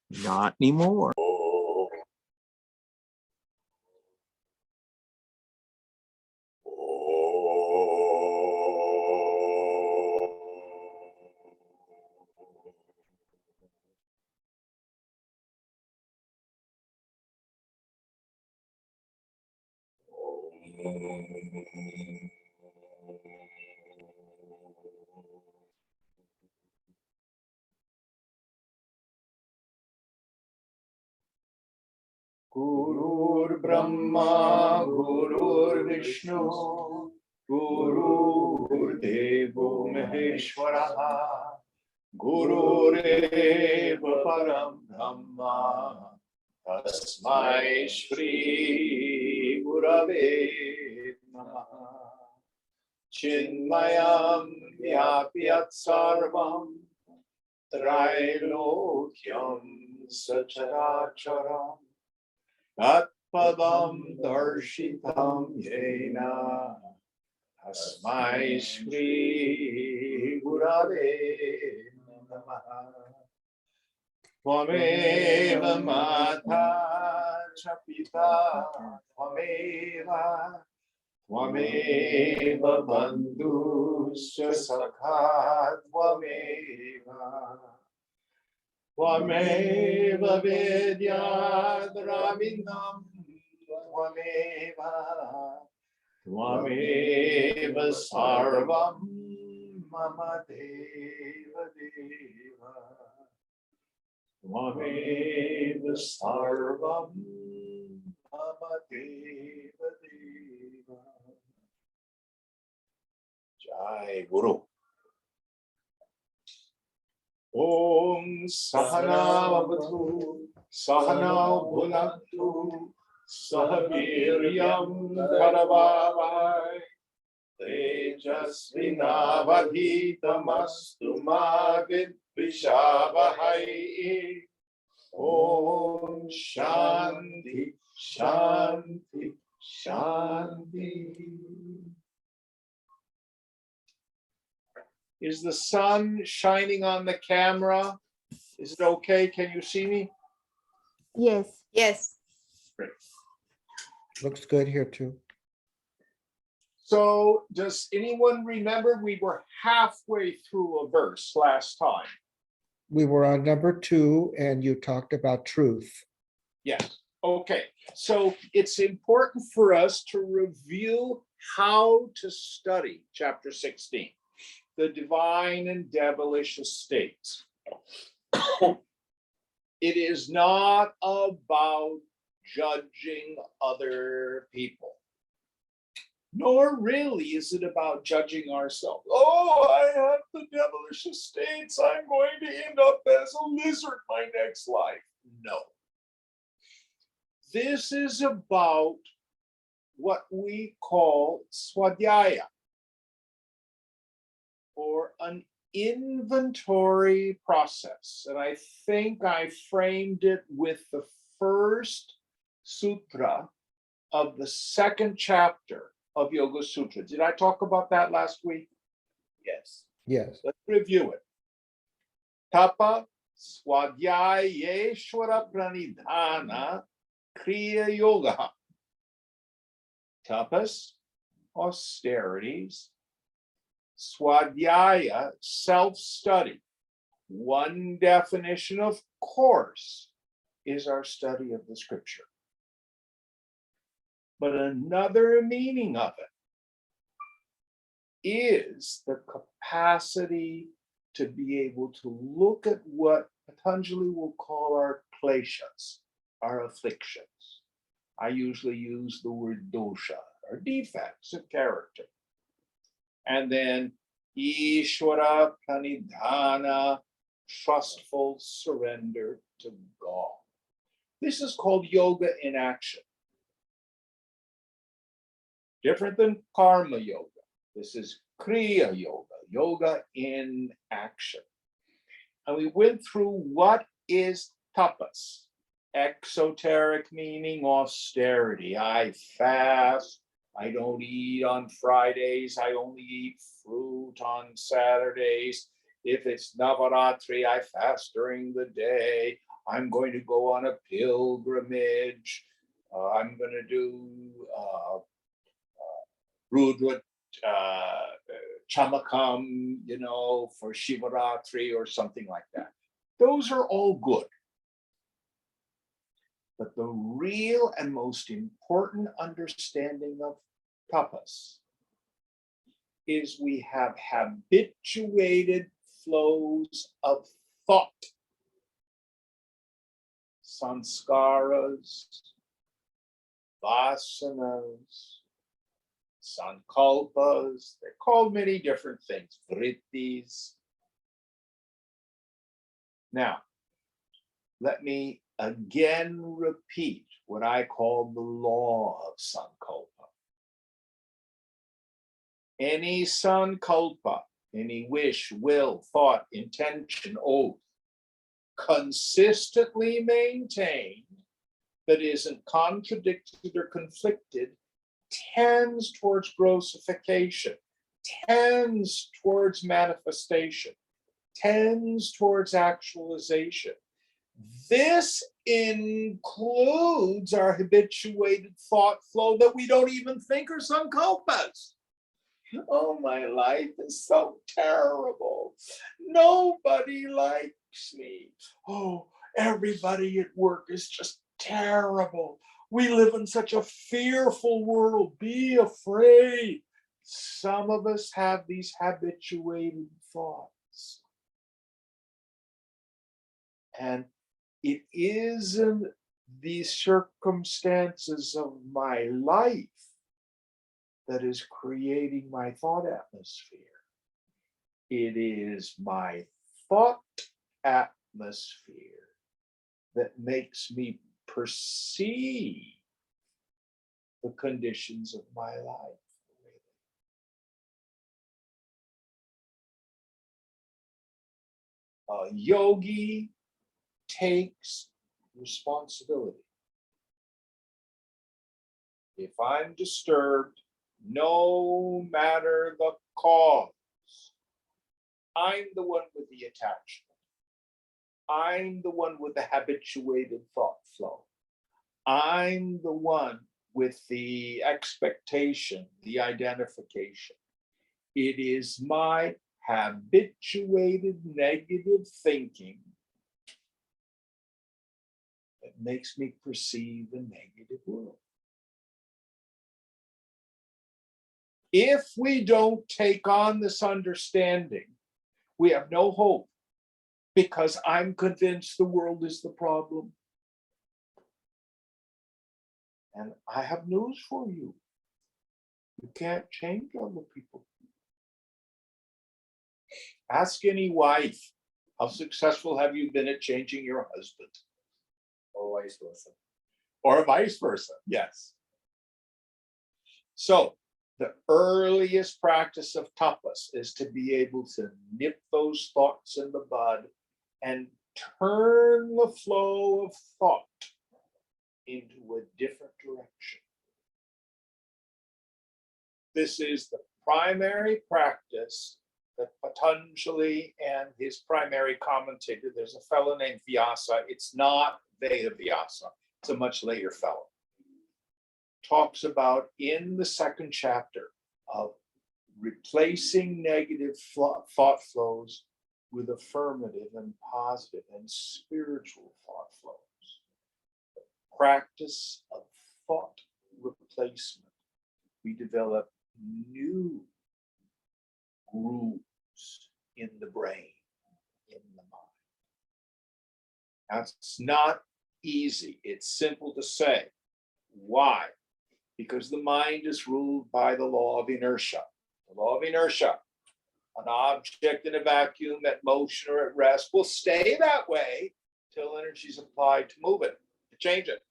Not anymore. Gurur Brahma, Gurur Vishnu, Gurur Devo Maheshwara, Gurureva Param Brahma, Tasmai Shri Gurave Namaha. Chinmayam Vyapyat Sarvam Trailokyam Sacharacharam Tatpadam Darshitam Yena Tasmai Shri Gurave Namaha. Tvameva Mata cha Pita Tvameva Bandhuscha Sakha Tvameva Vedyadravinam Tvameva Sarvam Mama Deva Deva Tvameva Sarvam Mama Deva Deva. Jai Guru. Om Sahana Vavatu Sahana Bhunaktu Sahaviryam Karavavai Tejasvinavadhitamastu ma vidvishavahai. Om Shanti Shanti Shanti. Is the sun shining on the camera? Is it okay? Can you see me? Yes. Yes. Great. Looks good here too. So does anyone remember we were halfway through a verse last time? We were on number 2 and you talked about truth. Yes. Okay. So it's important for us to review how to study chapter 16. The divine and devilish estates. It is not about judging other people, nor really is it about judging ourselves. Oh, I have the devilish estates. I'm going to end up as a lizard my next life. No. This is about what we call swadhyaya, or an inventory process. And I think I framed it with the first sutra of the second chapter of Yoga Sutra. Did I talk about that last week? Yes. Yes. Let's review it. Tapa swadhyayeshwara pranidhana kriya yoga. Tapas, austerities. Swadhyaya, self-study. One definition, of course, is our study of the scripture. But another meaning of it is the capacity to be able to look at what Patanjali will call our kleshas, our afflictions. I usually use the word dosha, or defects of character. And then Ishvara Pranidhana, trustful surrender to God. This is called yoga in action. Different than karma yoga. This is kriya yoga, yoga in action. And we went through what is tapas, exoteric meaning austerity. I fast. I don't eat on Fridays. I only eat fruit on Saturdays. If it's Navaratri, I fast during the day. I'm going to go on a pilgrimage. I'm going to do Rudra Chamakam, for Shivaratri or something like that. Those are all good. But the real and most important understanding of tapas is we have habituated flows of thought, sanskaras, vasanas, sankalpas. They're called many different things, vrittis. Now, let me again repeat what I call the law of sankalpa. Any sankalpa, any wish, will, thought, intention, oath, consistently maintained, that isn't contradicted or conflicted, tends towards grossification, tends towards manifestation, tends towards actualization. This includes our habituated thought flow that we don't even think are sankalpas. Oh, my life is so terrible. Nobody likes me. Oh, everybody at work is just terrible. We live in such a fearful world. Be afraid. Some of us have these habituated thoughts. And it isn't the circumstances of my life that is creating my thought atmosphere. It is my thought atmosphere that makes me perceive the conditions of my life. A yogi takes responsibility. If I'm disturbed, no matter the cause, I'm the one with the attachment. I'm the one with the habituated thought flow. I'm the one with the expectation, the identification. It is my habituated negative thinking that makes me perceive a negative world. If we don't take on this understanding, we have no hope, because I'm convinced the world is the problem. And I have news for you. You can't change other people. Ask any wife, how successful have you been at changing your husband? Or vice versa. Or vice versa, yes. So the earliest practice of tapas is to be able to nip those thoughts in the bud and turn the flow of thought into a different direction. This is the primary practice that Patanjali and his primary commentator, there's a fellow named Vyasa, it's not Veda Vyasa, it's a much later fellow, talks about in the second chapter of replacing negative thought flows with affirmative and positive and spiritual thought flows. The practice of thought replacement. We develop new grooves in the brain, in the mind. That's not easy. It's simple to say. Why? Because the mind is ruled by the law of inertia. The law of inertia. An object in a vacuum at motion or at rest will stay that way till energy is applied to move it, to change it.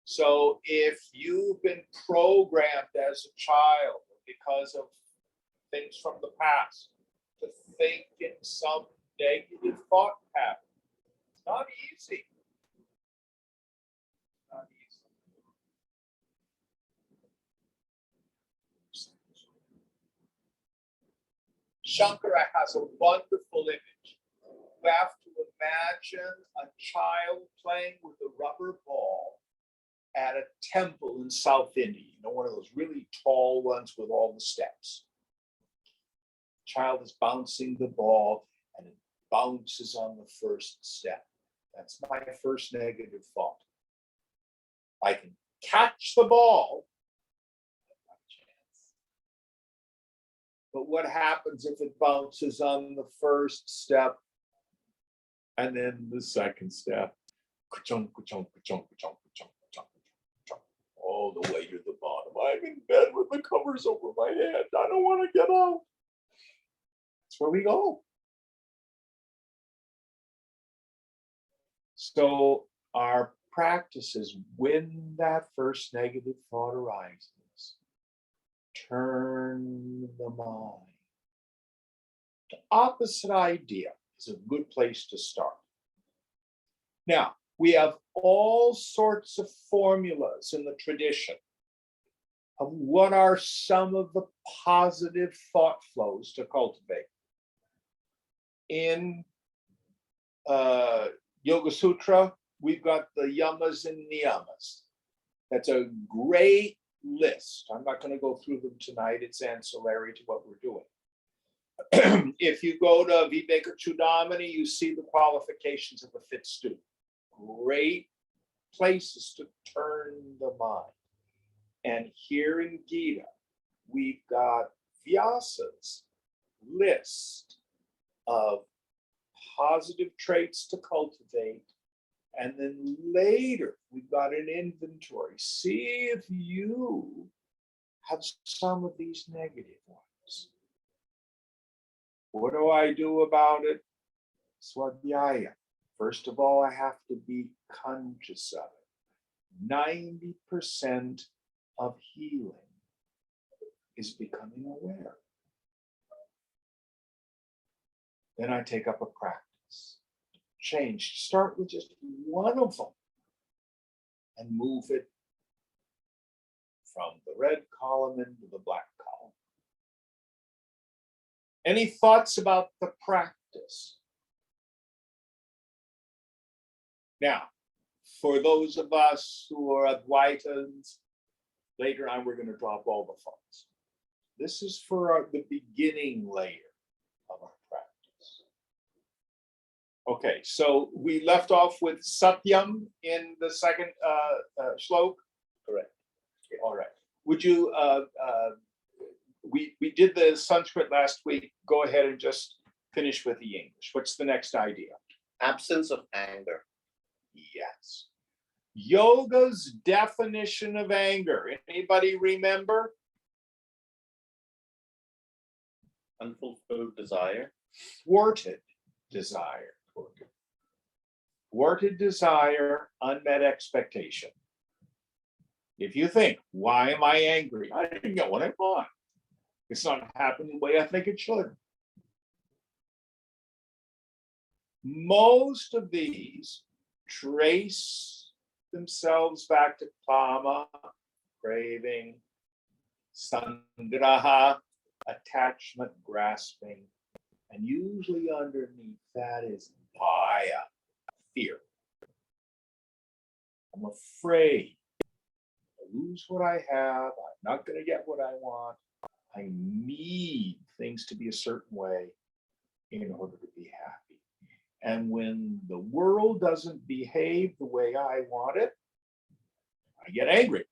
So if you've been programmed as a child because of things from the past to think in some negative thought pattern, it's not easy. It's not easy. Shankara has a wonderful image. You have to imagine a child playing with a rubber ball at a temple in South India, one of those really tall ones with all the steps. Child is bouncing the ball and it bounces on the first step. That's my first negative thought. I can catch the ball. But what happens if it bounces on the first step and then the second step? Ka-chunk, ka-chunk, ka-chunk, ka-chunk, ka-chunk, ka-chunk, ka-chunk, all the way to the bottom. I'm in bed with the covers over my head. I don't want to get out. That's where we go. So our practice is when that first negative thought arises, turn the mind. The opposite idea is a good place to start. Now, we have all sorts of formulas in the tradition of what are some of the positive thought flows to cultivate. In Yoga Sutra, we've got the yamas and niyamas. That's a great list. I'm not going to go through them tonight. It's ancillary to what we're doing. If you go to Viveka Chudamani, you see the qualifications of a fit student. Great places to turn the mind. And here in Gita, we've got Vyasa's list of positive traits to cultivate. And then later, we've got an inventory. See if you have some of these negative ones. What do I do about it? Swadhyaya. First of all, I have to be conscious of it. 90% of healing is becoming aware. Then I take up a practice. Change. Start with just one of them and move it from the red column into the black column. Any thoughts about the practice? Now, for those of us who are Advaitans, later on we're going to drop all the thoughts. This is for the beginning layer of our practice. Okay, so we left off with Satyam in the second shlok. Correct. Okay, all right. Would you, we did the Sanskrit last week. Go ahead and just finish with the English. What's the next idea? Absence of anger. Yes. Yoga's definition of anger. Anybody remember? Unfulfilled desire. Thwarted desire. Thwarted desire, unmet expectation. If you think, why am I angry? I didn't get what I want. It's not happening the way I think it should. Most of these trace themselves back to kama, craving, sangraha, attachment, grasping, and usually underneath that is bhaya, fear. I'm afraid I lose what I have. I'm not going to get what I want. I need things to be a certain way in order to be happy. And when the world doesn't behave the way I want it, I get angry.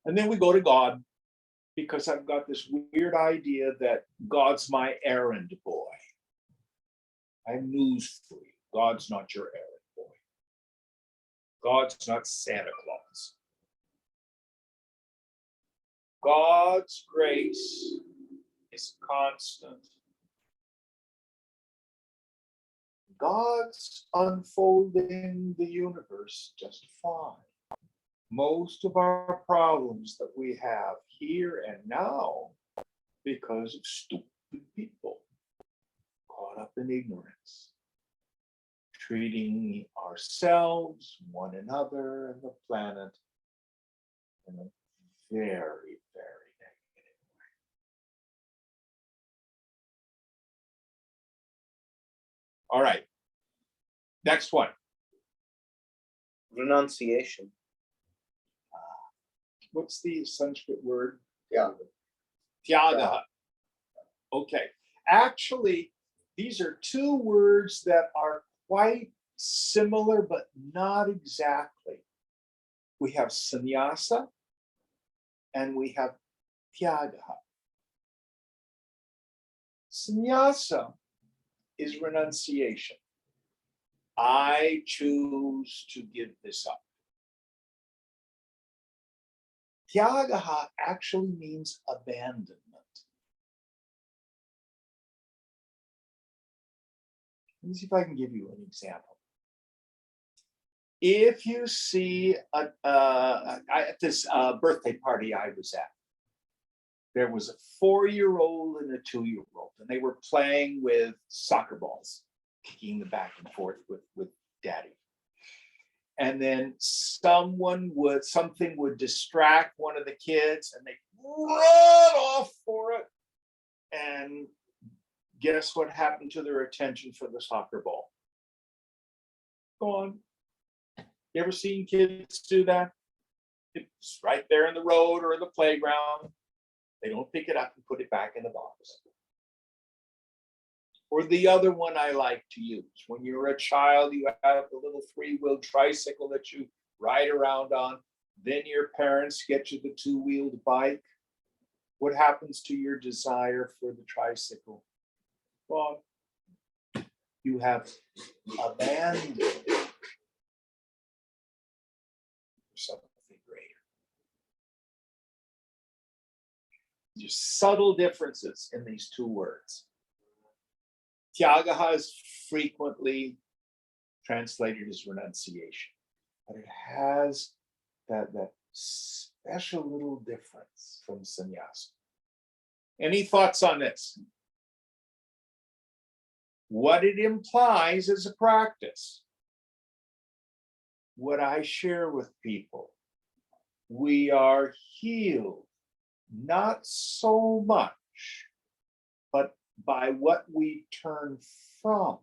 And then we go to God, because I've got this weird idea that God's my errand boy. I have news for you. God's not your errand boy. God's not Santa Claus. God's grace is constant. God's unfolding the universe just fine. Most of our problems that we have here and now because of stupid people caught up in ignorance, treating ourselves, one another, and the planet in a very, very negative way. All right, Next one. Renunciation. What's the Sanskrit word? Yeah. Tyaga. Okay. Actually, these are two words that are quite similar, but not exactly. We have sannyasa and we have tyaga. Sannyasa is renunciation. I choose to give this up. Tyagaha actually means abandonment. Let me see if I can give you an example. If you see at this birthday party I was at, there was a 4-year-old and a 2-year-old, and they were playing with soccer balls, kicking them back and forth with daddy. And then something would distract one of the kids, and they run off for it. And guess what happened to their attention for the soccer ball? Gone. You ever seen kids do that? It's right there in the road or in the playground. They don't pick it up and put it back in the box. Or the other one I like to use. When you're a child, you have the little 3-wheeled tricycle that you ride around on. Then your parents get you the 2-wheeled bike. What happens to your desire for the tricycle? Well, you have abandoned it for something greater. There's subtle differences in these two words. Tyagaha is frequently translated as renunciation, but it has that special little difference from sannyasa. Any thoughts on this? What it implies is a practice. What I share with people, we are healed not so much, but by what we turn from,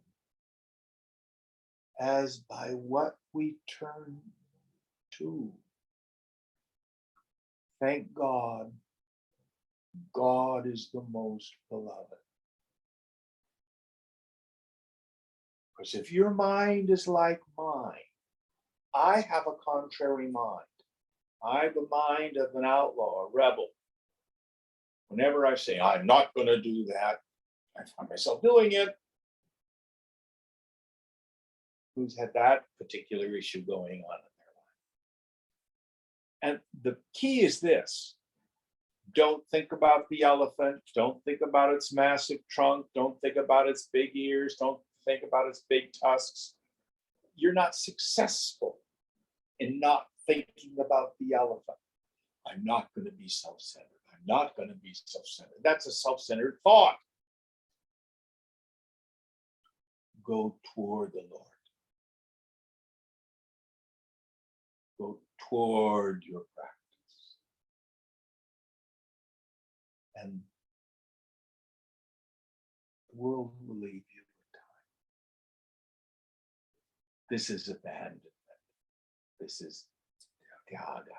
as by what we turn to. Thank God, God is the most beloved. Because if your mind is like mine, I have a contrary mind. I have a mind of an outlaw, a rebel. Whenever I say, I'm not going to do that, I find myself doing it. Who's had that particular issue going on in their life? And the key is this. Don't think about the elephant. Don't think about its massive trunk. Don't think about its big ears. Don't think about its big tusks. You're not successful in not thinking about the elephant. I'm not going to be self-centered. I'm not going to be self-centered. That's a self-centered thought. Go toward the Lord. Go toward your practice. And the world will leave you in time. This is abandonment. This is tyaga.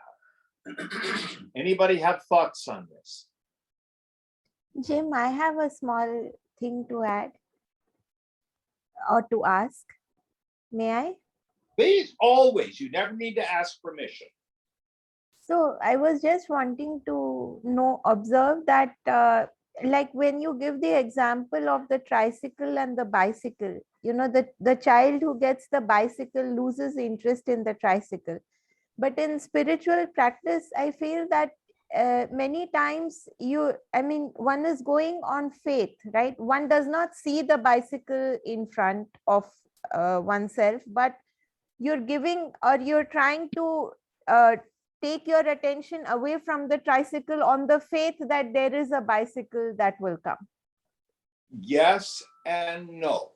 Anybody have thoughts on this? Jim, I have a small thing to add or to ask. May I? Please, always. You never need to ask permission. So I was just wanting to observe that like when you give the example of the tricycle and the bicycle, the child who gets the bicycle loses interest in the tricycle. But in spiritual practice, I feel that many times one is going on faith, right? One does not see the bicycle in front of oneself, but you're giving or you're trying to take your attention away from the tricycle on the faith that there is a bicycle that will come. Yes and no.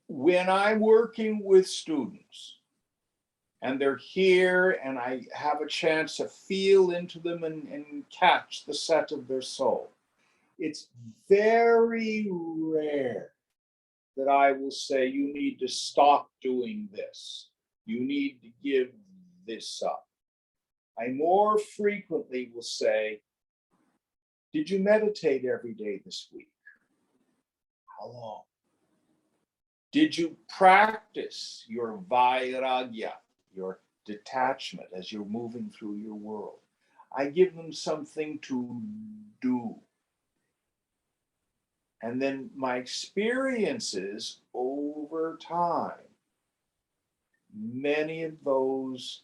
When I'm working with students and they're here and I have a chance to feel into them and catch the set of their soul, it's very rare that I will say, you need to stop doing this. You need to give this up. I more frequently will say, did you meditate every day this week? How long? Did you practice your vairagya, your detachment as you're moving through your world? I give them something to do. And then my experiences over time, many of those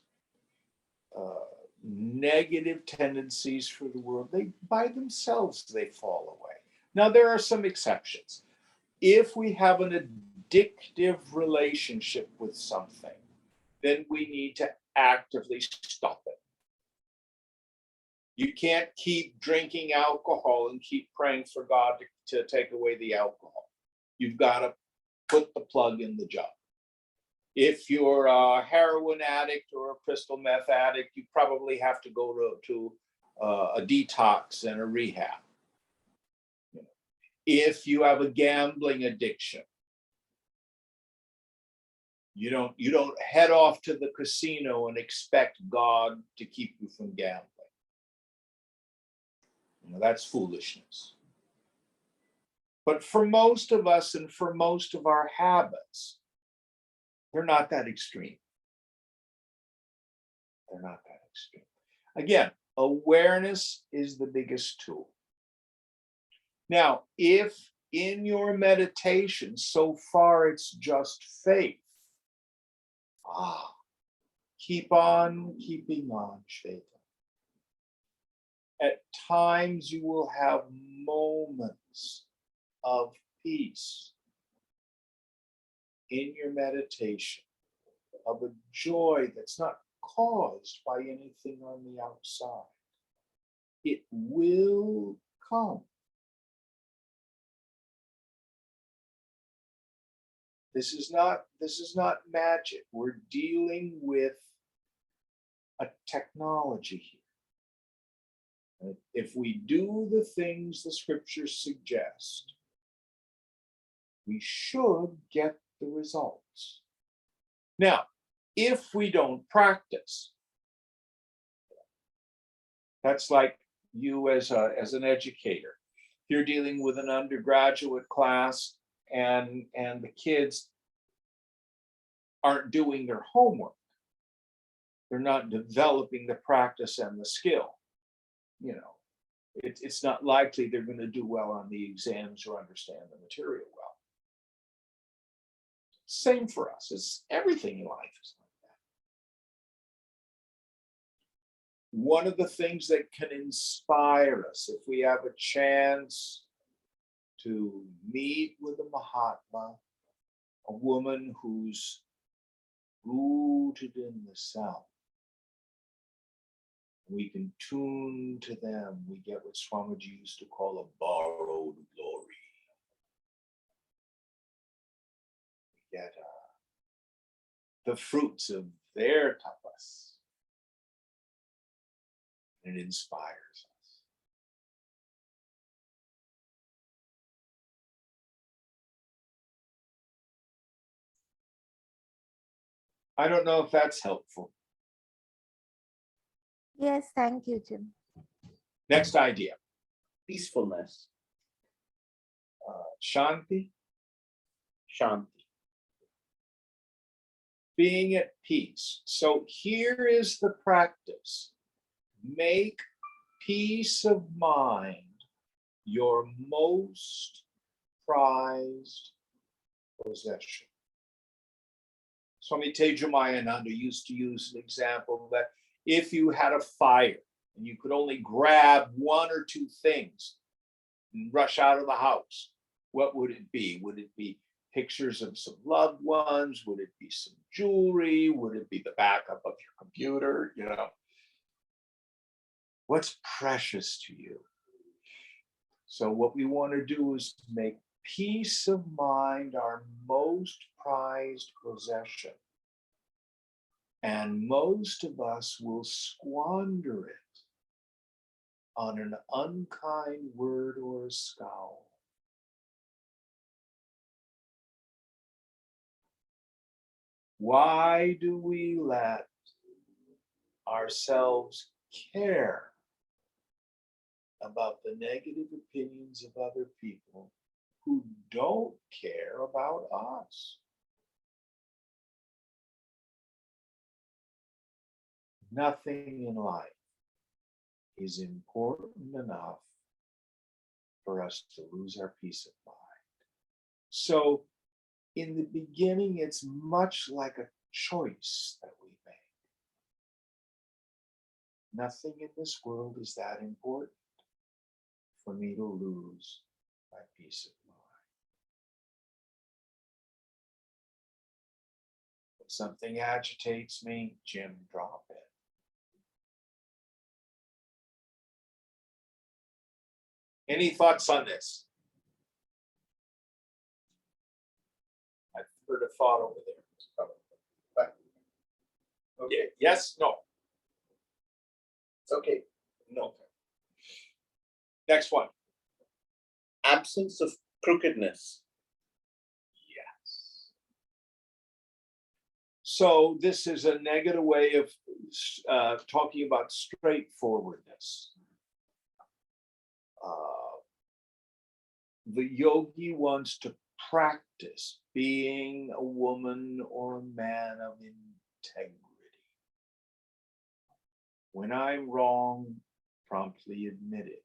negative tendencies for the world, they by themselves, they fall away. Now, there are some exceptions. If we have an addictive relationship with something, then we need to actively stop it. You can't keep drinking alcohol and keep praying for God to take away the alcohol. You've got to put the plug in the jug. If you're a heroin addict or a crystal meth addict, you probably have to go to a detox and a rehab. If you have a gambling addiction, you don't head off to the casino and expect God to keep you from gambling. That's foolishness. But for most of us and for most of our habits, they're not that extreme. They're not that extreme. Again, awareness is the biggest tool. Now, if in your meditation so far it's just faith, keep on keeping on, Shveta. At times you will have moments of peace in your meditation, of a joy that's not caused by anything on the outside. It will come. This is not magic. We're dealing with a technology here. If we do the things the scriptures suggest, we should get the results. Now, if we don't practice, that's like you as an educator. You're dealing with an undergraduate class and the kids aren't doing their homework. They're not developing the practice and the skill. It's not likely they're going to do well on the exams or understand the material well. Same for us. It's everything in life is like that. One of the things that can inspire us, if we have a chance to meet with a Mahatma, a woman who's rooted in the self, we can tune to them. We get what Swamiji used to call a borrowed glory. We get the fruits of their tapas. And it inspires us. I don't know if that's helpful. Yes, thank you, Jim. Next idea. Peacefulness. Shanti. Shanti. Being at peace. So here is the practice. Make peace of mind your most prized possession. Swami Tejamayananda used to use an example that if you had a fire and you could only grab one or two things and rush out of the house, what would it be? Would it be pictures of some loved ones? Would it be some jewelry? Would it be the backup of your computer? What's precious to you? So what we want to do is make peace of mind our most prized possession. And most of us will squander it on an unkind word or a scowl. Why do we let ourselves care about the negative opinions of other people who don't care about us? Nothing in life is important enough for us to lose our peace of mind. So in the beginning, it's much like a choice that we make. Nothing in this world is that important for me to lose my peace of mind. If something agitates me, Jim, drop it. Any thoughts on this? I've heard a thought over there. Okay, yes, no. It's okay. No. Next one. Absence of crookedness. Yes. So this is a negative way of talking about straightforwardness. The yogi wants to practice being a woman or a man of integrity. When I'm wrong, promptly admit it.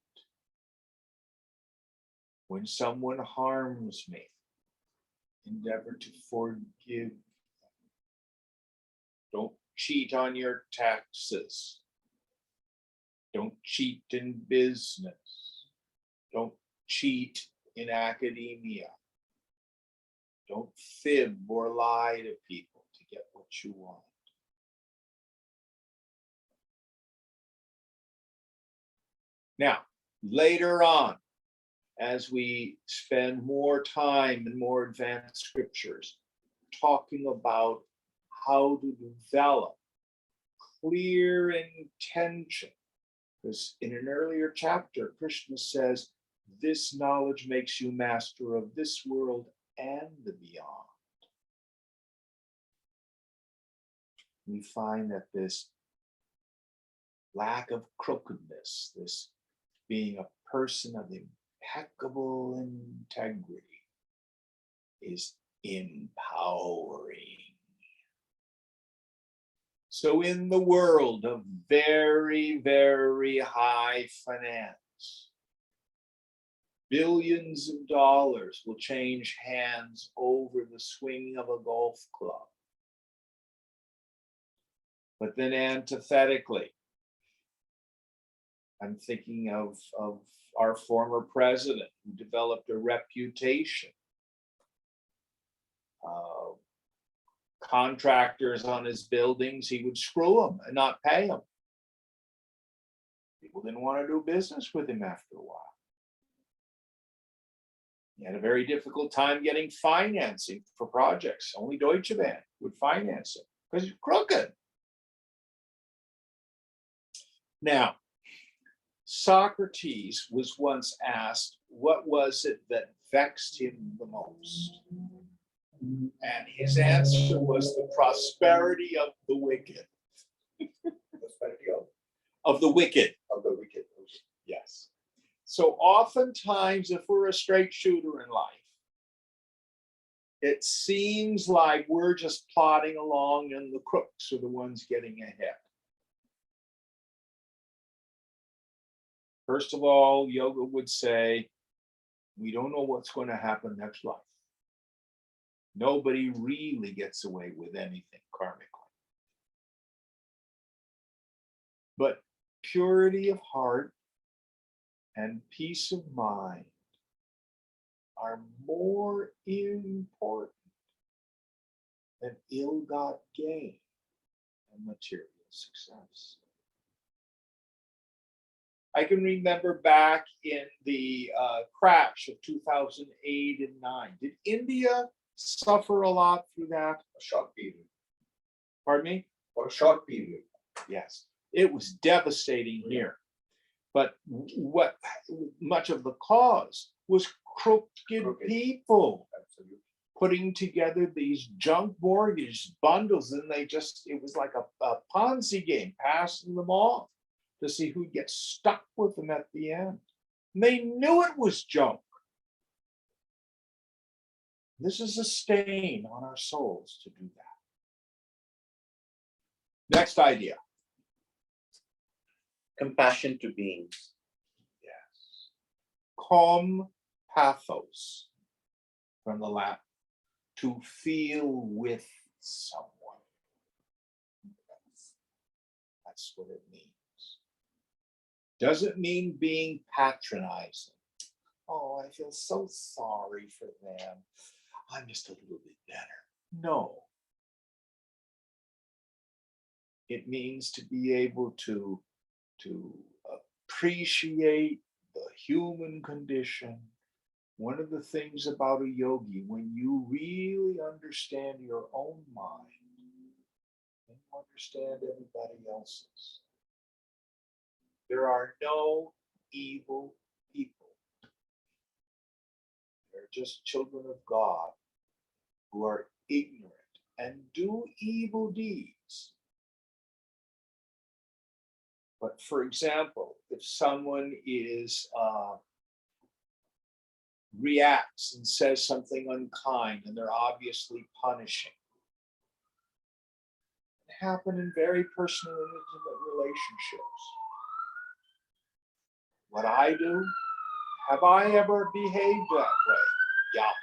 When someone harms me, endeavor to forgive them. Don't cheat on your taxes. Don't cheat in business. Don't cheat in academia. Don't fib or lie to people to get what you want. Now, later on, as we spend more time and more advanced scriptures talking about how to develop clear intention, because in an earlier chapter, Krishna says, this knowledge makes you master of this world and the beyond. We find that this lack of crookedness, this being a person of impeccable integrity, is empowering. So in the world of very, very high finance, billions of dollars will change hands over the swing of a golf club. But then antithetically, I'm thinking of our former president who developed a reputation. Contractors on his buildings, he would screw them and not pay them. People didn't want to do business with him after a while. He had a very difficult time getting financing for projects. Only Deutsche Bank would finance it because he's crooked. Now, Socrates was once asked, what was it that vexed him the most? And his answer was the prosperity of the wicked. Prosperity Of the wicked. of the wicked. Yes. So oftentimes, if we're a straight shooter in life, it seems like we're just plodding along and the crooks are the ones getting ahead. First of all, yoga would say, we don't know what's going to happen next life. Nobody really gets away with anything karmically. But purity of heart and peace of mind are more important than ill-got gain and material success. I can remember back in the crash of 2008 and 9. Did India suffer a lot through that? A short period. Pardon me? For a short period. Yes, it was devastating here. But what much of the cause was crooked people. Absolutely. putting together these junk mortgage bundles, and it was like a Ponzi game, passing them off to see who gets stuck with them at the end. And they knew it was junk. This is a stain on our souls to do that. Next idea. Compassion to beings. Yes. Cum pathos, from the Latin, to feel with someone. That's what it means. Doesn't mean being patronizing. Oh, I feel so sorry for them. I'm just a little bit better. No. It means to be able to appreciate the human condition. One of the things about a yogi, when you really understand your own mind, and you understand everybody else's, there are no evil people. They're just children of God who are ignorant and do evil deeds. But for example, if someone reacts and says something unkind and they're obviously punishing, it happens in very personal and intimate relationships. What I do, have I ever behaved that way? Yeah.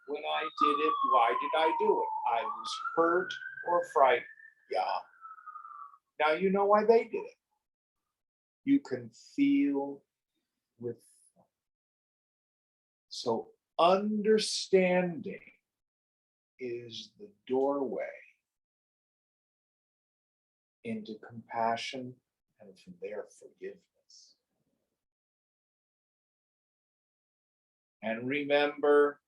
When I did it, why did I do it? I was hurt or frightened. Yeah. Now you know why they did it. You can feel with them. So understanding is the doorway into compassion and from there forgiveness. And remember,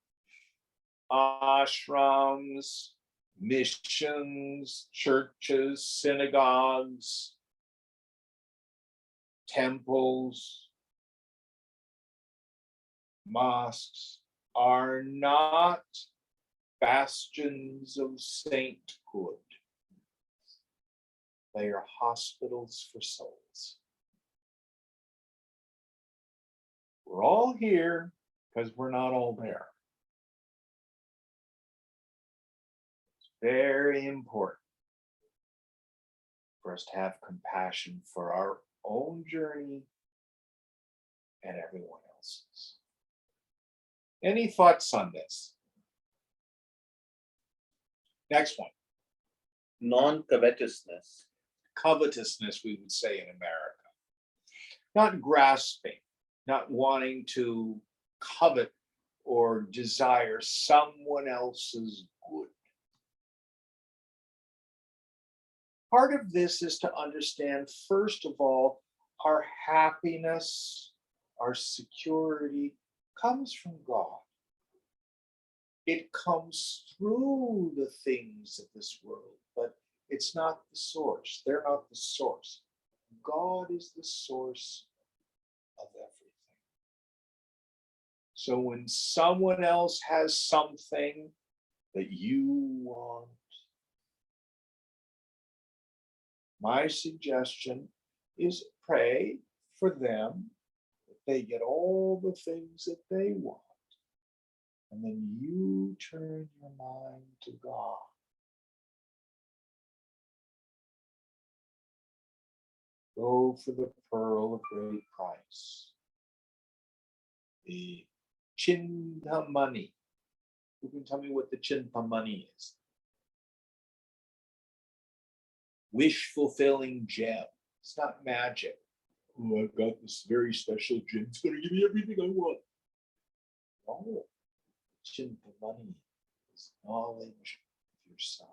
ashrams, missions, churches, synagogues, temples, mosques are not bastions of sainthood. They are hospitals for souls. We're all here because we're not all there. It's very important for us to have compassion for our own journey and everyone else's. Any thoughts on this? Next one. Non-covetousness. Covetousness, we would say in America. Not grasping, not wanting to covet or desire someone else's good. Part of this is to understand, first of all, our happiness, our security comes from God. It comes through the things of this world, but it's not the source. They're not the source. God is the source of everything. So when someone else has something that you want, my suggestion is pray for them that they get all the things that they want. And then you turn your mind to God. Go for the pearl of great price. The Chintamani. Who can tell me what the Chintamani is? Wish fulfilling gem. It's not magic. Oh, I've got this very special gem. It's going to give me everything I want. No. Chintamani is knowledge of yourself.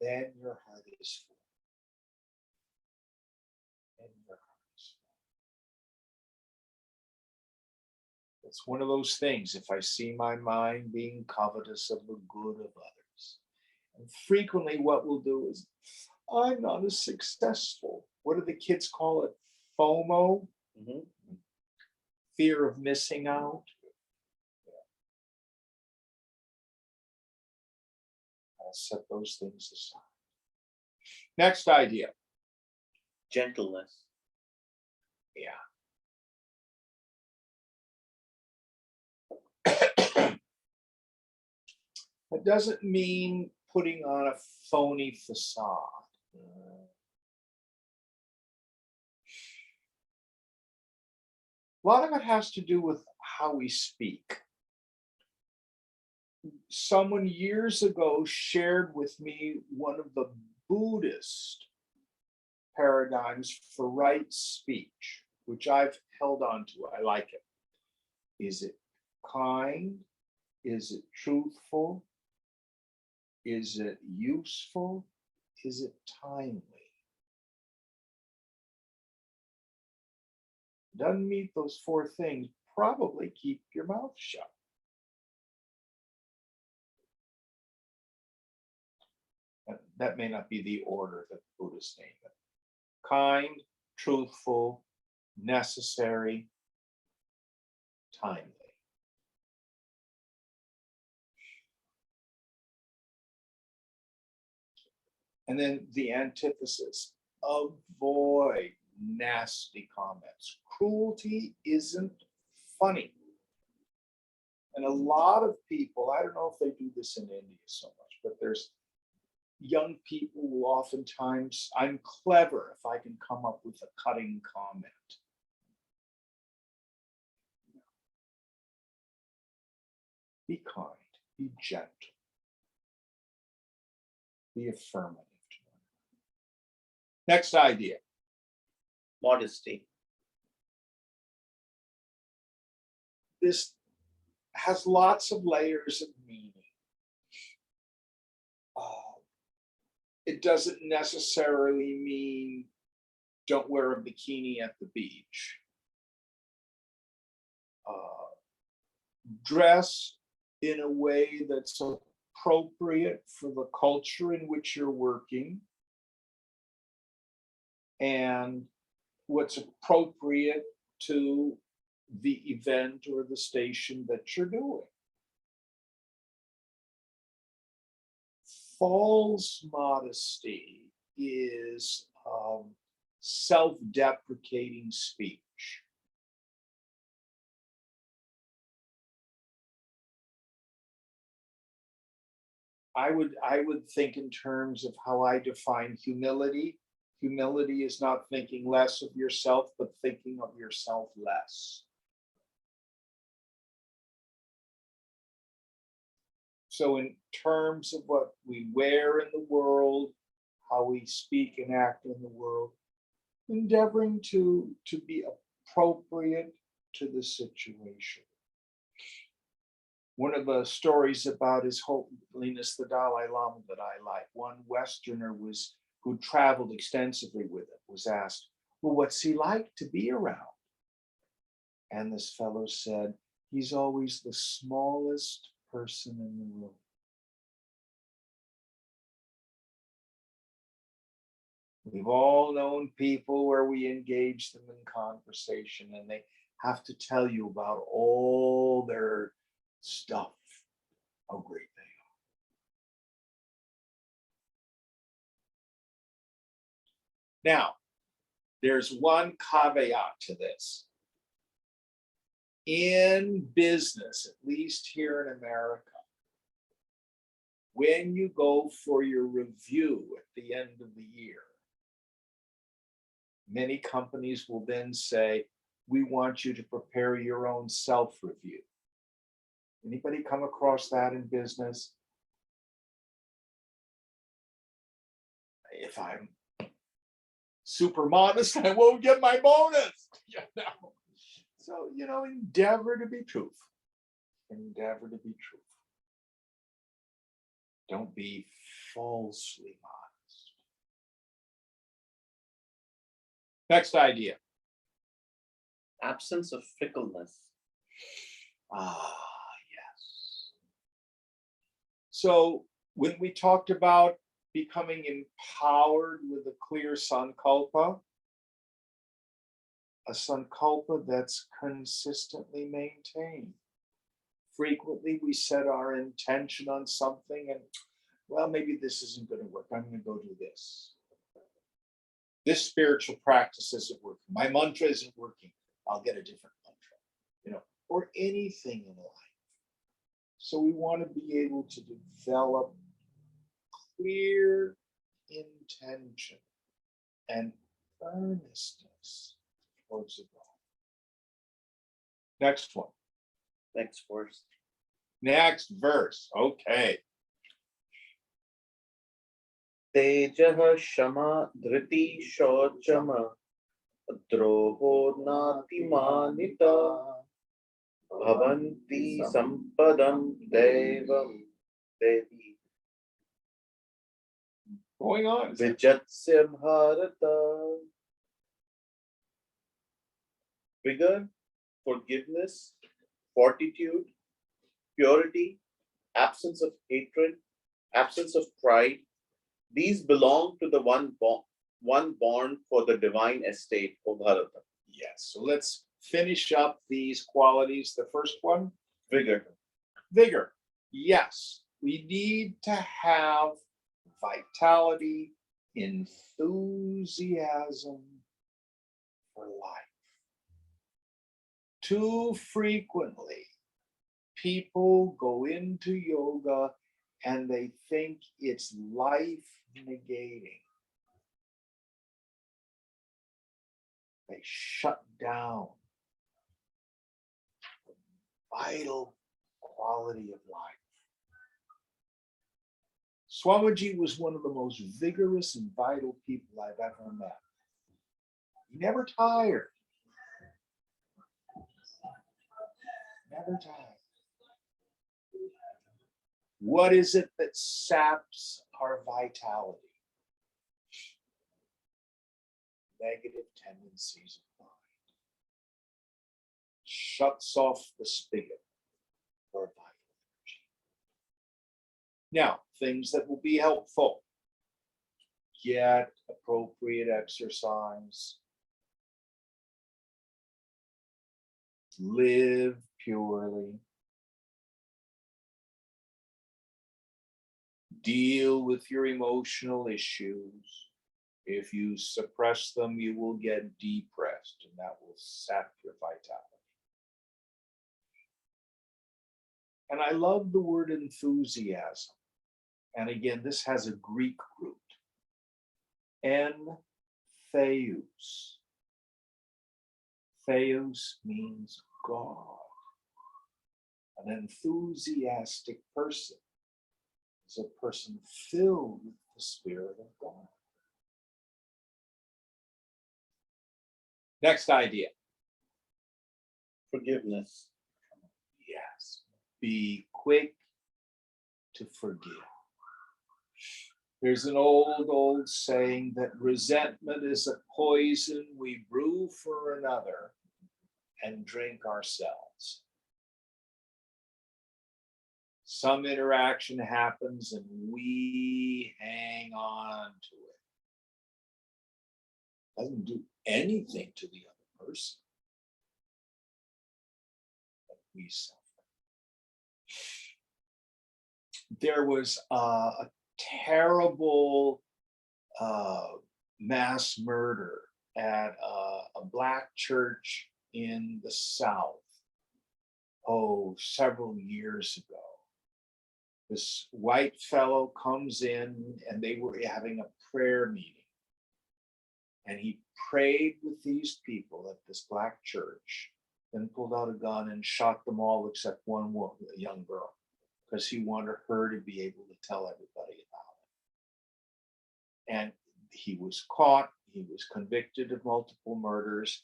Then your heart is full. Then your heart is full. It's one of those things. If I see my mind being covetous of the good of others, and frequently what we'll do is, I'm not as successful. What do the kids call it? FOMO? Mhm. Fear of missing out. let's set those things aside. Next idea. Gentleness. Yeah. That doesn't mean putting on a phony facade. A lot of it has to do with how we speak. Someone years ago shared with me one of the Buddhist paradigms for right speech, which I've held on to. I like it. Is it kind? Is it truthful? Is it useful? Is it timely? Doesn't meet those four things, probably keep your mouth shut. That may not be the order that the Buddhists name it. Kind, truthful, necessary, timely. And then the antithesis, avoid nasty comments. Cruelty isn't funny. And a lot of people, I don't know if they do this in India so much, but there's young people who oftentimes, I'm clever if I can come up with a cutting comment. Be kind, be gentle, be affirmative. Next idea. Modesty. This has lots of layers of meaning. It doesn't necessarily mean don't wear a bikini at the beach. Dress in a way that's appropriate for the culture in which you're working and what's appropriate to the event or the station that you're doing. False modesty is self-deprecating speech. I would think in terms of how I define humility. Humility is not thinking less of yourself, but thinking of yourself less. So in terms of what we wear in the world, how we speak and act in the world, endeavoring to be appropriate to the situation. One of the stories about His Holiness the Dalai Lama that I like, one Westerner who traveled extensively with it, was asked, well, what's he like to be around? And this fellow said, he's always the smallest person in the room. We've all known people where we engage them in conversation and they have to tell you about all their stuff, how great they are. Now, there's one caveat to this. In business, at least here in America, when you go for your review at the end of the year, many companies will then say, we want you to prepare your own self-review. Anybody come across that in business? If I'm super modest, I won't get my bonus. So, endeavor to be truthful. Endeavor to be truthful. Don't be falsely modest. Next idea. Absence of fickleness. Yes. So when we talked about becoming empowered with a clear sankalpa, a sankalpa that's consistently maintained. Frequently, we set our intention on something and well, maybe this isn't going to work. I'm going to go do this. This spiritual practice isn't working. My mantra isn't working. I'll get a different mantra, or anything in life. So we want to be able to develop clear intention and earnestness towards the goal. Next one. Next verse. Next verse. Okay. Tejah Shama Dhriti Shochama Droho Natimanita Bhavanti Sampadam Devam Devi Going on. Vijatsya Bharata. Vigor, forgiveness, fortitude, purity, absence of hatred, absence of pride. These belong to the one born for the divine estate, O Bharata. Yes. So let's finish up these qualities. The first one, Vigor. vigor. Yes, we need to have vitality, enthusiasm for life. Too frequently, people go into yoga and they think it's life negating. They shut down the vital quality of life. Swamiji was one of the most vigorous and vital people I've ever met. He never tired. Never tired. What is it that saps our vitality? Negative tendencies of mind. Shuts off the spigot for vital energy. Now, things that will be helpful. Get appropriate exercise. Live purely. Deal with your emotional issues. If you suppress them, you will get depressed, and that will sap your vitality. And I love the word enthusiasm. And again, this has a Greek root. Theos. Theos means God. An enthusiastic person is a person filled with the Spirit of God. Next idea. Forgiveness. Yes. Be quick to forgive. There's an old saying that resentment is a poison we brew for another and drink ourselves. Some interaction happens and we hang on to it. Doesn't do anything to the other person, but we suffer. There was a terrible mass murder at a Black church in the South, several years ago. This white fellow comes in and they were having a prayer meeting. And he prayed with these people at this Black church, then pulled out a gun and shot them all except one woman, a young girl, because he wanted her to be able to tell everybody about it. And he was caught, he was convicted of multiple murders,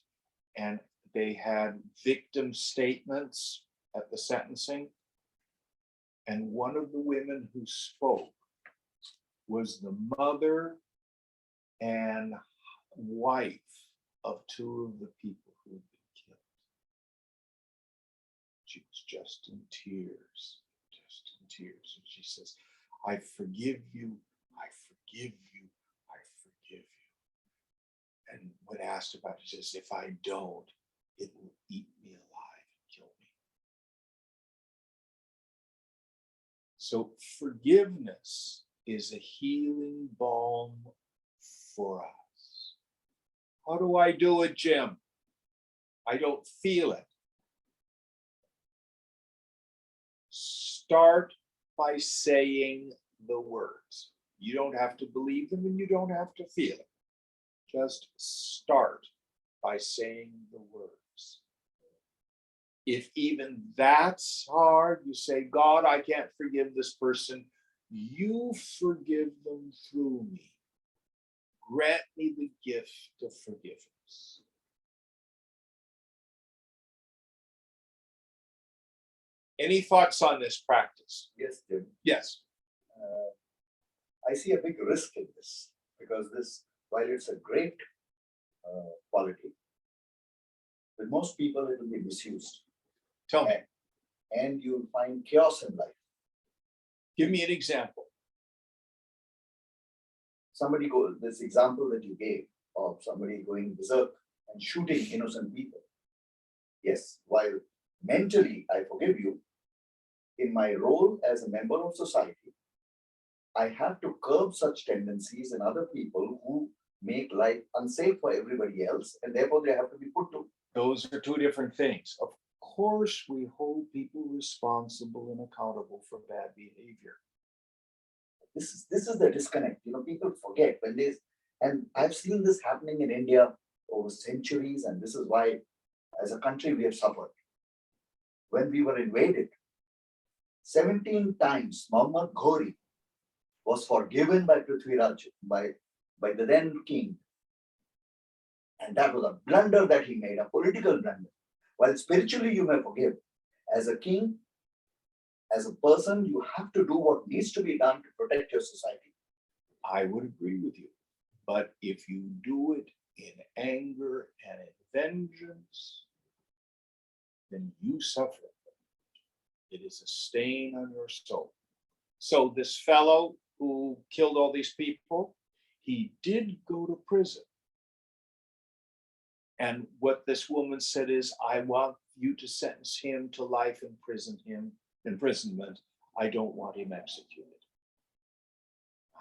and they had victim statements at the sentencing. And one of the women who spoke was the mother and wife of two of the people who had been killed. She was just in tears. And she says, I forgive you, I forgive you, I forgive you. And when asked about it, she says, if I don't, it will eat me alive and kill me. So forgiveness is a healing balm for us. How do I do it, Jim? I don't feel it. Start by saying the words. You don't have to believe them and you don't have to feel it. Just start by saying the words. If even that's hard, you say, God, I can't forgive this person. You forgive them through me. Grant me the gift of forgiveness. Any thoughts on this practice? Yes, Jim. Yes. I see a big risk in this because this, while it's a great quality, with most people it will be misused. Tell me. And you'll find chaos in life. Give me an example. Somebody goes, this example that you gave of somebody going berserk and shooting innocent people. Yes, while mentally I forgive you, in my role as a member of society, I have to curb such tendencies in other people who make life unsafe for everybody else, and therefore they have to be put to. Those are two different things. Of course, we hold people responsible and accountable for bad behavior. This is the disconnect. People forget when they, and I've seen this happening in India over centuries, and this is why, as a country, we have suffered. When we were invaded, 17 times Muhammad Ghori was forgiven by Prithviraj, by the then king. And that was a blunder that he made, a political blunder. While spiritually you may forgive, as a king, as a person, you have to do what needs to be done to protect your society. I would agree with you. But if you do it in anger and in vengeance, then you suffer. It is a stain on your soul. So this fellow who killed all these people, he did go to prison. And what this woman said is, I want you to sentence him to life imprisonment. I don't want him executed.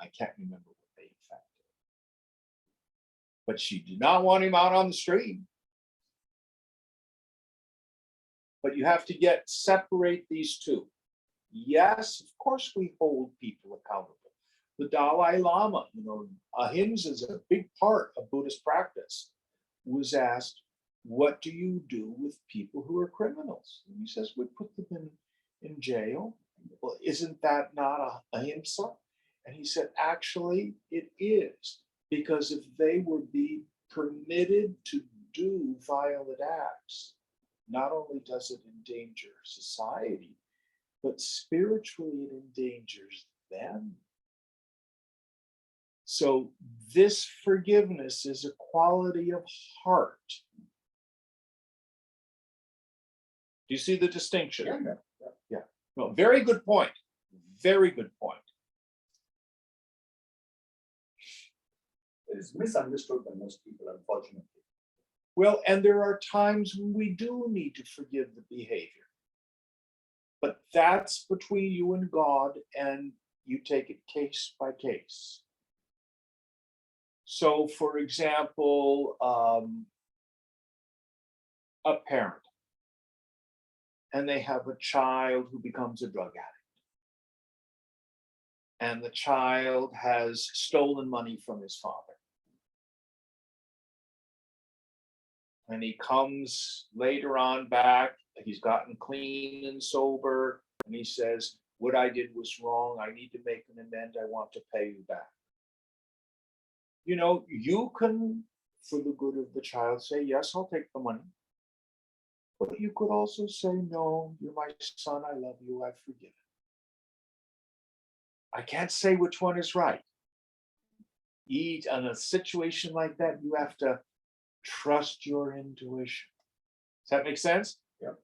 I can't remember what they in fact did. But she did not want him out on the street. But you have to separate these two. Yes, of course we hold people accountable. The Dalai Lama, ahimsa is a big part of Buddhist practice, was asked, what do you do with people who are criminals? And he says, we put them in jail. Well, isn't that not ahimsa? And he said, actually, it is, because if they were being permitted to do violent acts, not only does it endanger society, but spiritually it endangers them. So this forgiveness is a quality of heart. Do you see the distinction? Yeah. No, very good point. Very good point. It is misunderstood by most people, unfortunately. Well, and there are times when we do need to forgive the behavior. But that's between you and God, and you take it case by case. So, for example, a parent, and they have a child who becomes a drug addict. And the child has stolen money from his father. And he comes later on back, he's gotten clean and sober, and he says, what I did was wrong. I need to make an amend. I want to pay you back. You can, for the good of the child, say, yes, I'll take the money. But you could also say, no, you're my son. I love you. I've forgiven. I can't say which one is right. In a situation like that, you have to trust your intuition. Does that make sense? Yeah.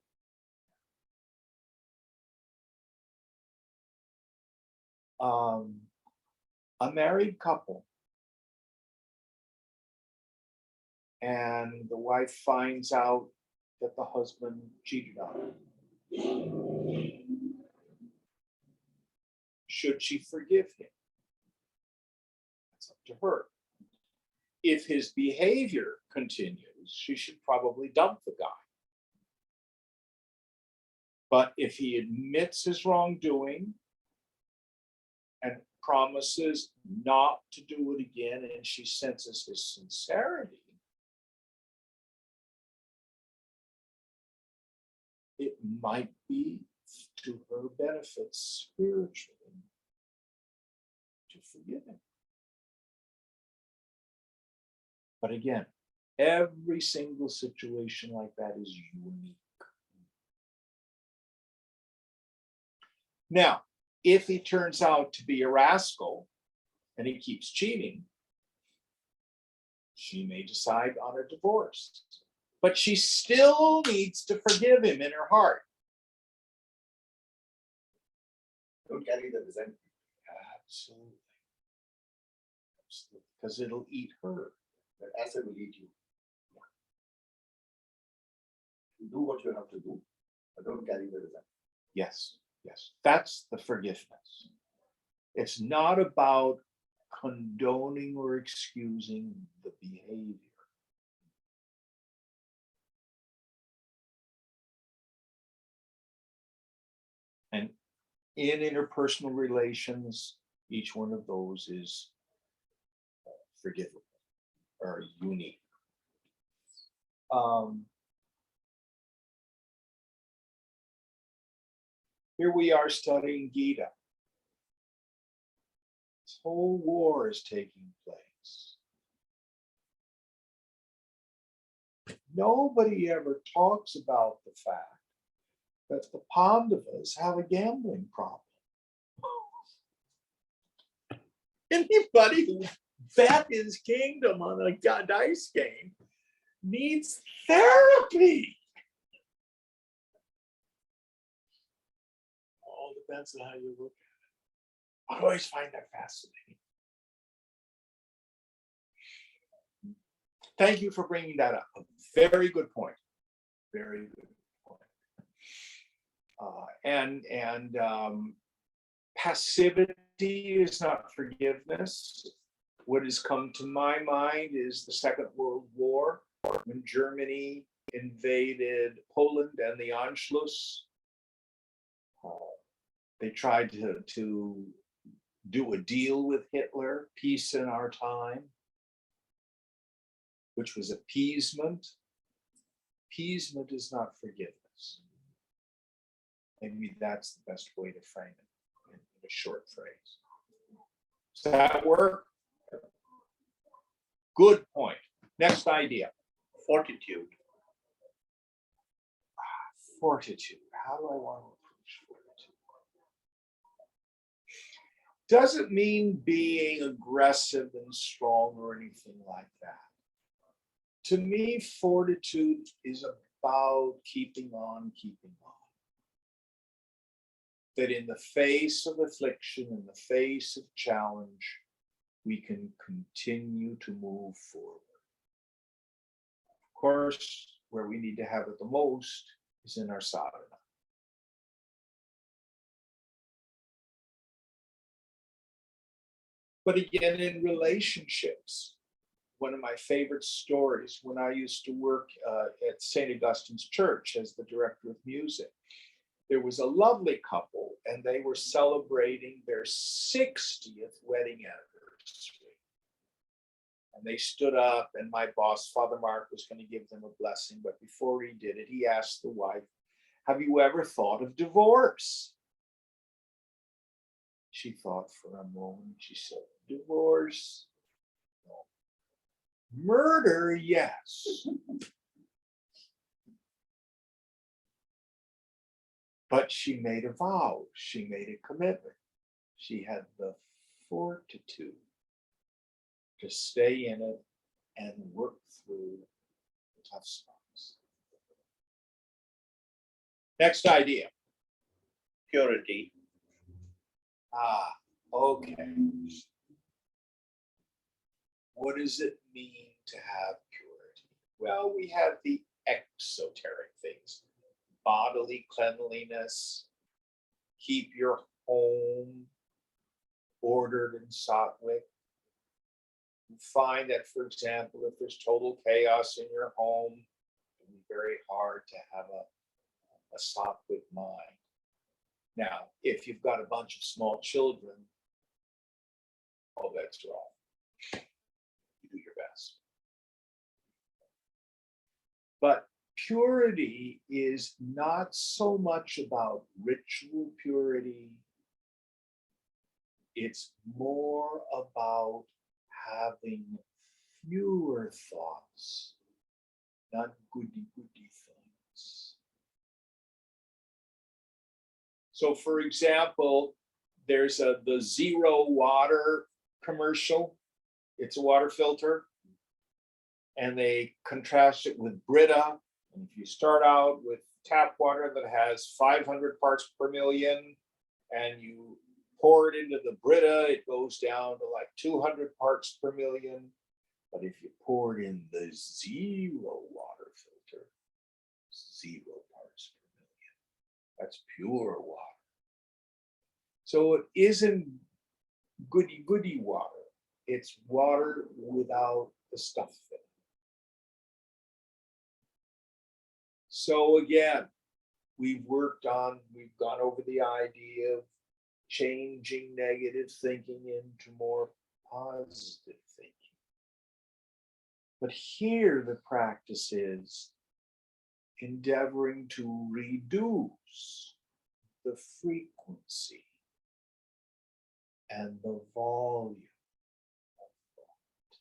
A married couple, and the wife finds out that the husband cheated on her. Should she forgive him? to her. If his behavior continues, she should probably dump the guy. But if he admits his wrongdoing and promises not to do it again, and she senses his sincerity, it might be to her benefit spiritually to forgive him. But again, every single situation like that is unique. Now, if he turns out to be a rascal and he keeps cheating, she may decide on a divorce. But she still needs to forgive him in her heart. Don't carry the resentment. Absolutely. Absolutely. Because it'll eat her. That acid will eat you. You do what you have to do, but don't carry the resentment. Yes, yes. That's the forgiveness. It's not about condoning or excusing the behavior. And in interpersonal relations, each one of those is forgivable or unique. Here we are studying Gita. This whole war is taking place. Nobody ever talks about the fact that the Pandavas have a gambling problem. Anybody who bet his kingdom on a dice game needs therapy. All depends on how you look at it. I always find that fascinating. Thank you for bringing that up. A very good point. Very good point. Passivity is not forgiveness. What has come to my mind is the Second World War, when Germany invaded Poland and the Anschluss. They tried to do a deal with Hitler, peace in our time, which was appeasement. Appeasement is not forgiveness. Maybe that's the best way to frame it in a short phrase. Does that work? Good point. Next idea. Fortitude. Fortitude. How do I want to approach fortitude? Doesn't mean being aggressive and strong or anything like that. To me, fortitude is about keeping on, keeping on. That in the face of affliction, in the face of challenge, we can continue to move forward. Of course, where we need to have it the most is in our sadhana. But again, in relationships, one of my favorite stories, when I used to work at St. Augustine's Church as the director of music, there was a lovely couple and they were celebrating their 60th wedding anniversary. And they stood up and my boss, Father Mark, was going to give them a blessing. But before he did it, he asked the wife, "Have you ever thought of divorce?" She thought for a moment. She said, "Divorce? No. Murder, yes." But she made a vow. She made a commitment. She had the fortitude to stay in it and work through the tough spots. Next idea. Purity. Okay. What does it mean to have purity? Well, we have the exoteric things. Bodily cleanliness, keep your home ordered and sattvic. You find that, for example, if there's total chaos in your home, it can be very hard to have a sattvic mind. Now, if you've got a bunch of small children, all bets are off. You do your best. But purity is not so much about ritual purity. It's more about having fewer thoughts, not goody thoughts. So, for example, there's the Zero Water commercial. It's a water filter, and they contrast it with Brita. And if you start out with tap water that has 500 parts per million, and you pour it into the Brita, it goes down to like 200 parts per million. But if you pour it in the Zero Water filter, 0 parts per million. That's pure water. So it isn't goody water. It's water without the stuff in it. So again, we've gone over the idea of changing negative thinking into more positive thinking. But here the practice is endeavoring to reduce the frequency and the volume of thought.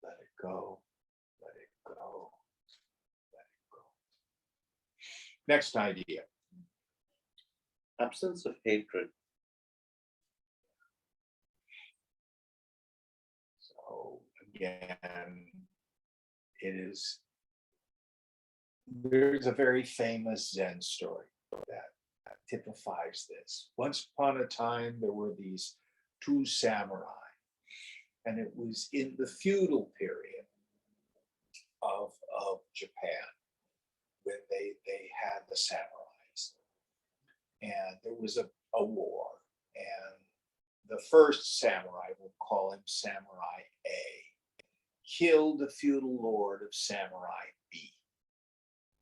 Let it go, let it go, let it go. Next idea. Absence of hatred. So again, there's a very famous Zen story that typifies this. Once upon a time, there were these two samurai, and it was in the feudal period of Japan when they had the samurais. And there was a war, and the first samurai, we'll call him Samurai A, killed the feudal lord of Samurai B.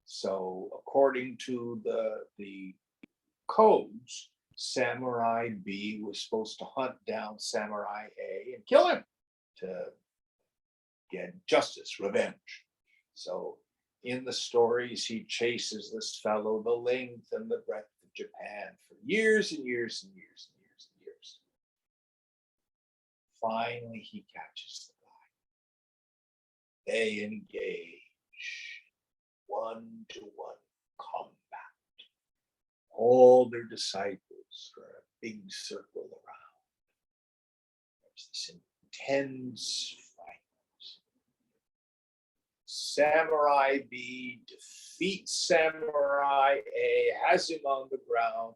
So according to the codes, Samurai B was supposed to hunt down Samurai A and kill him to get justice, revenge. So in the stories, he chases this fellow the length and the breadth of Japan for years and years and years and years and years. Finally, he catches the guy. They engage one-to-one combat. All their disciples are a big circle around. There's this intense fight. Samurai B defeats Samurai A, has him on the ground,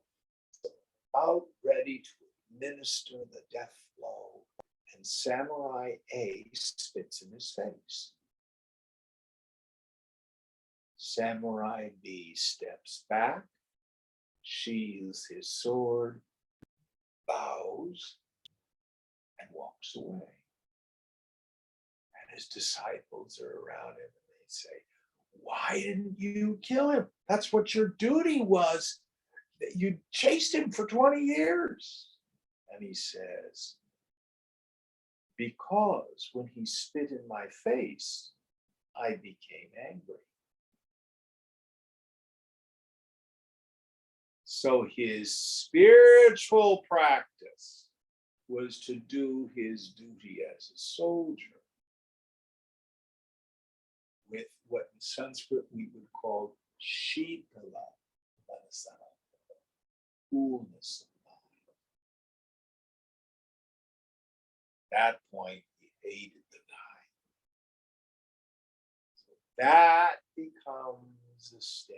about ready to administer the death blow, and Samurai A spits in his face. Samurai B steps back, sheathes his sword, bows, and walks away. And his disciples are around him and they say, "Why didn't you kill him? That's what your duty was. You chased him for 20 years. And he says, "Because when he spit in my face, I became angry." So his spiritual practice was to do his duty as a soldier with what in Sanskrit we would call shitala manasana, coolness of mind. At that point, he hated the guy. So that becomes a stain.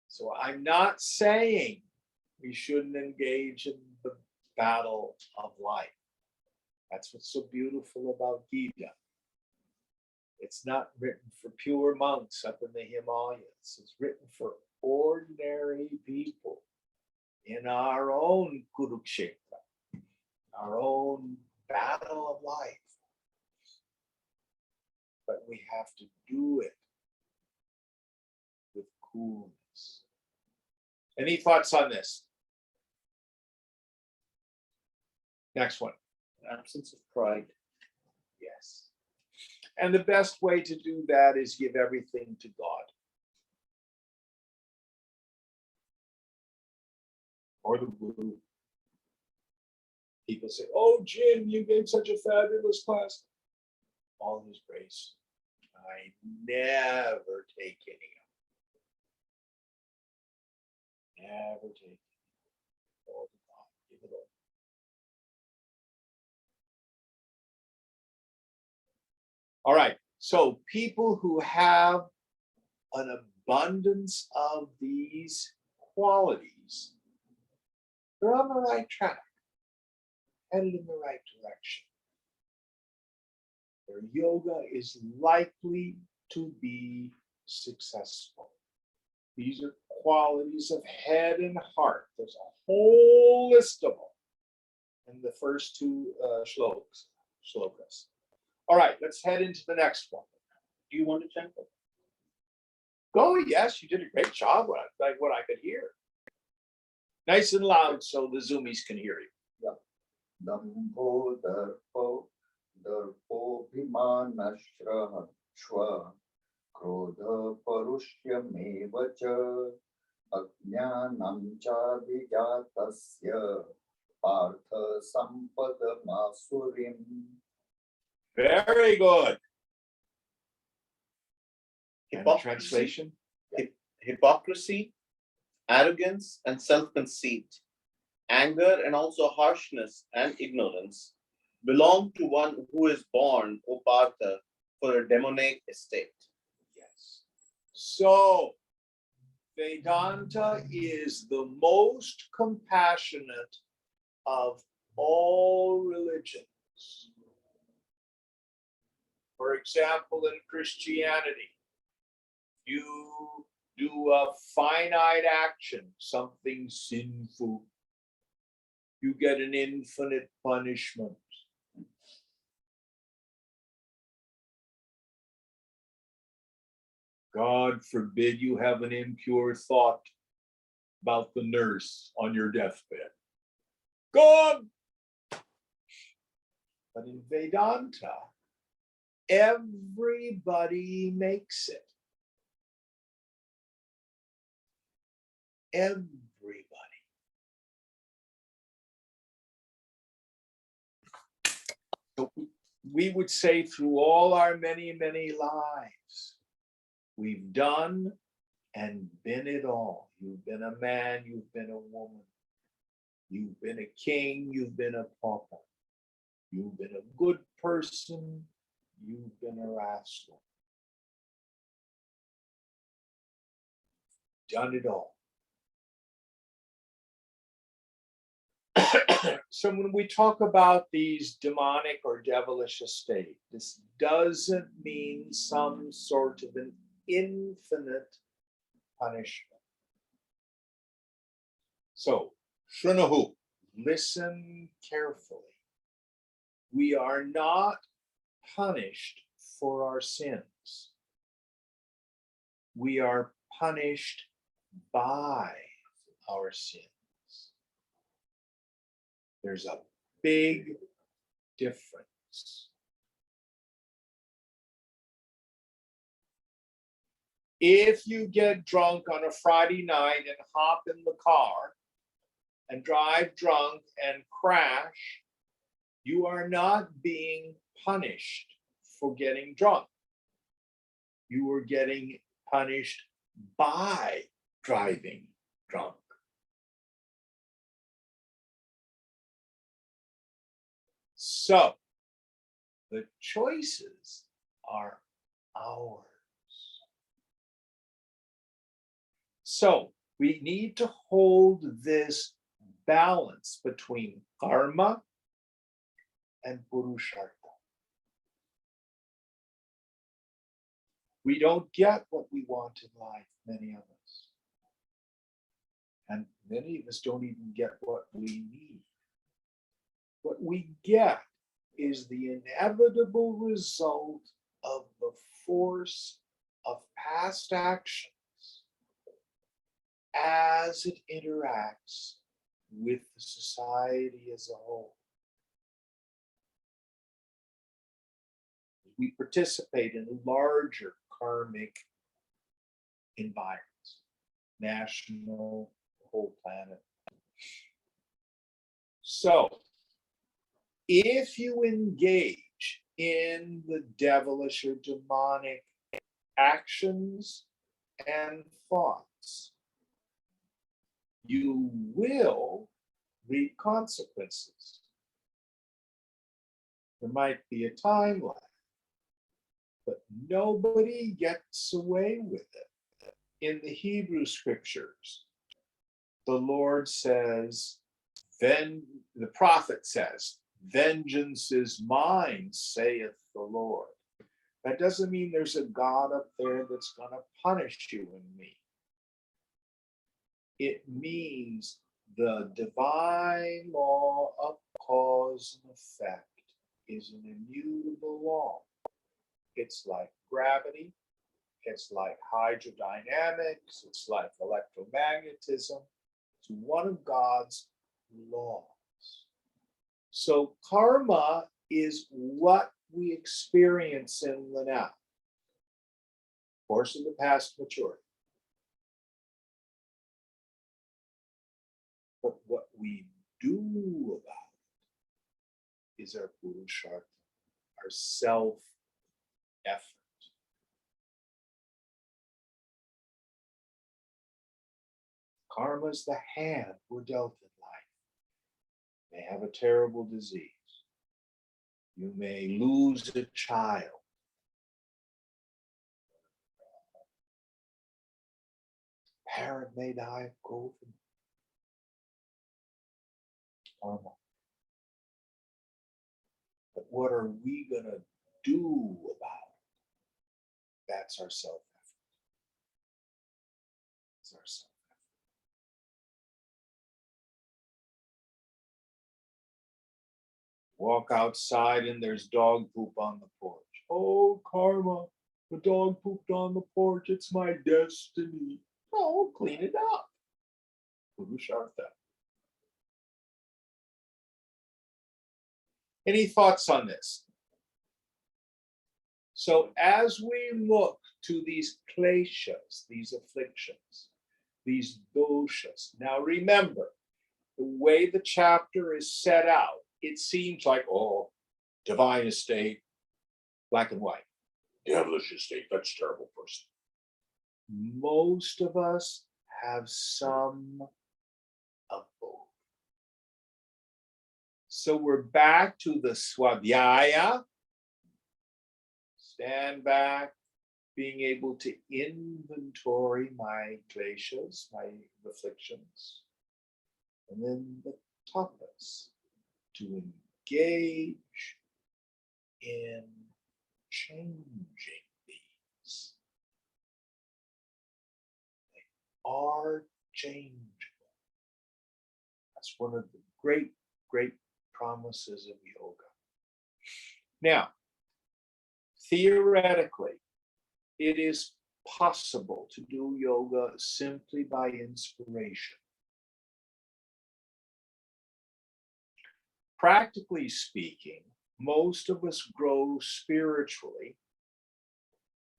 So I'm not saying we shouldn't engage in the battle of life. That's what's so beautiful about Gita. It's not written for pure monks up in the Himalayas. It's written for ordinary people in our own Kurukshetra, our own battle of life. But we have to do it with coolness. Any thoughts on this? Next one. Absence of pride. Yes. And the best way to do that is give everything to God. Or the Guru. People say, oh, Jim, you gave such a fabulous class. All His grace. I never take any of it. Never take it. All to God. Give it all. All right. So people who have an abundance of these qualities, they're on the right track, headed in the right direction. Their yoga is likely to be successful. These are qualities of head and heart. There's a whole list of them in the first two shlokas. All right, let's head into the next one. Do you want to chant it? Go, yes, you did a great job. What I could hear. Nice and loud so the Zoomies can hear you. Dambho darpo bhimanashrah shva krodha parushyameva cha ajnanam cha vijatasya partha sampadamasurim. Very good. And the Hypocrisy. translation? Hypocrisy, arrogance, and self-conceit, anger, and also harshness and ignorance belong to one who is born, O Partha, for a demonic estate. Yes. So, Vedanta is the most compassionate of all religions. For example, in Christianity, you do a finite action, something sinful, you get an infinite punishment. God forbid you have an impure thought about the nurse on your deathbed. Gone! But in Vedanta, everybody makes it. Everybody. So we would say through all our many, many lives, we've done and been it all. You've been a man, you've been a woman. You've been a king, you've been a pauper. You've been a good person, you've been a rascal. Done it all. So when we talk about these demonic or devilish estate, this doesn't mean some sort of an infinite punishment. So, Shrunahu, listen carefully. We are not punished for our sins. We are punished by our sins. There's a big difference. If you get drunk on a Friday night and hop in the car and drive drunk and crash, you are not being punished for getting drunk. You are getting punished by driving drunk. So, the choices are ours. So, we need to hold this balance between karma and purushartha. We don't get what we want in life, many of us. And many of us don't even get what we need. What we get is the inevitable result of the force of past actions as it interacts with the society as a whole. We participate in larger karmic environments, national, the whole planet. So, if you engage in the devilish or demonic actions and thoughts, you will reap consequences. There might be a time lag, but nobody gets away with it. In the Hebrew scriptures, the Lord says, then the prophet says, vengeance is mine, saith the Lord. That doesn't mean there's a God up there that's going to punish you and me. It means the divine law of cause and effect is an immutable law. It's like gravity, it's like hydrodynamics, it's like electromagnetism. It's one of God's laws. So karma is what we experience in the now, course of the past maturity. But what we do about it is our purushartha, our self-effort. Karma is the hand we're dealt in life. You may have a terrible disease. You may lose a child. Parent may die of COVID. Karma. But what are we going to do about it? That's our self-effort. It's our self-effort. Walk outside and there's dog poop on the porch. Oh, karma, the dog pooped on the porch. It's my destiny. Oh, clean it up. Purushartha. Any thoughts on this? So as we look to these kleshas, these afflictions, these doshas, now remember, the way the chapter is set out, it seems like, oh, divine estate, black and white. Devilish estate, that's a terrible person. Most of us have some of both. So we're back to the swadhyaya, stand back, being able to inventory my kleshas, my afflictions, and then the tapas, to engage in changing these. They are changeable. That's one of the great, great promises of yoga. Now, theoretically, it is possible to do yoga simply by inspiration. Practically speaking, most of us grow spiritually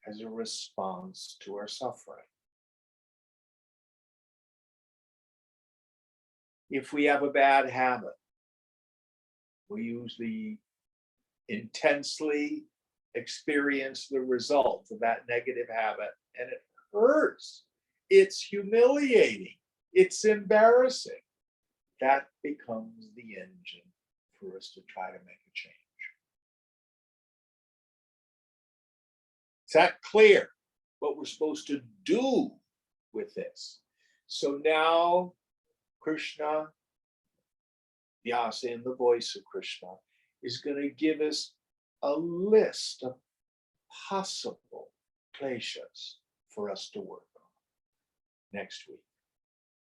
as a response to our suffering. If we have a bad habit, we usually intensely experience the result of that negative habit, and it hurts. It's humiliating. It's embarrassing. That becomes the engine for us to try to make a change. Is that clear? What we're supposed to do with this? So now Krishna, Vyasa in the voice of Krishna, is going to give us a list of possible kleshas for us to work on next week.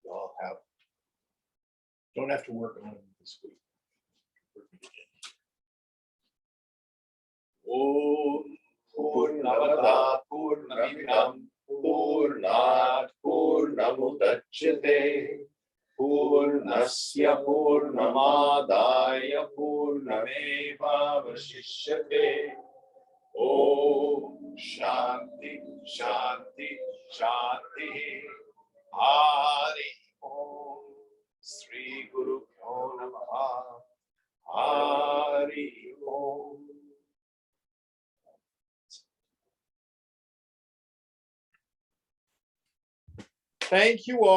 You all don't have to work on them this week. Om Purnamada Purnamidam Purnat Purnamudachyate Purnasya Purnamadaya Purnameva Vashishyate. Om Shanti Shanti Shanti. Hari Om. Sri Guru Pyo Namaha. Hari Om. Thank you all.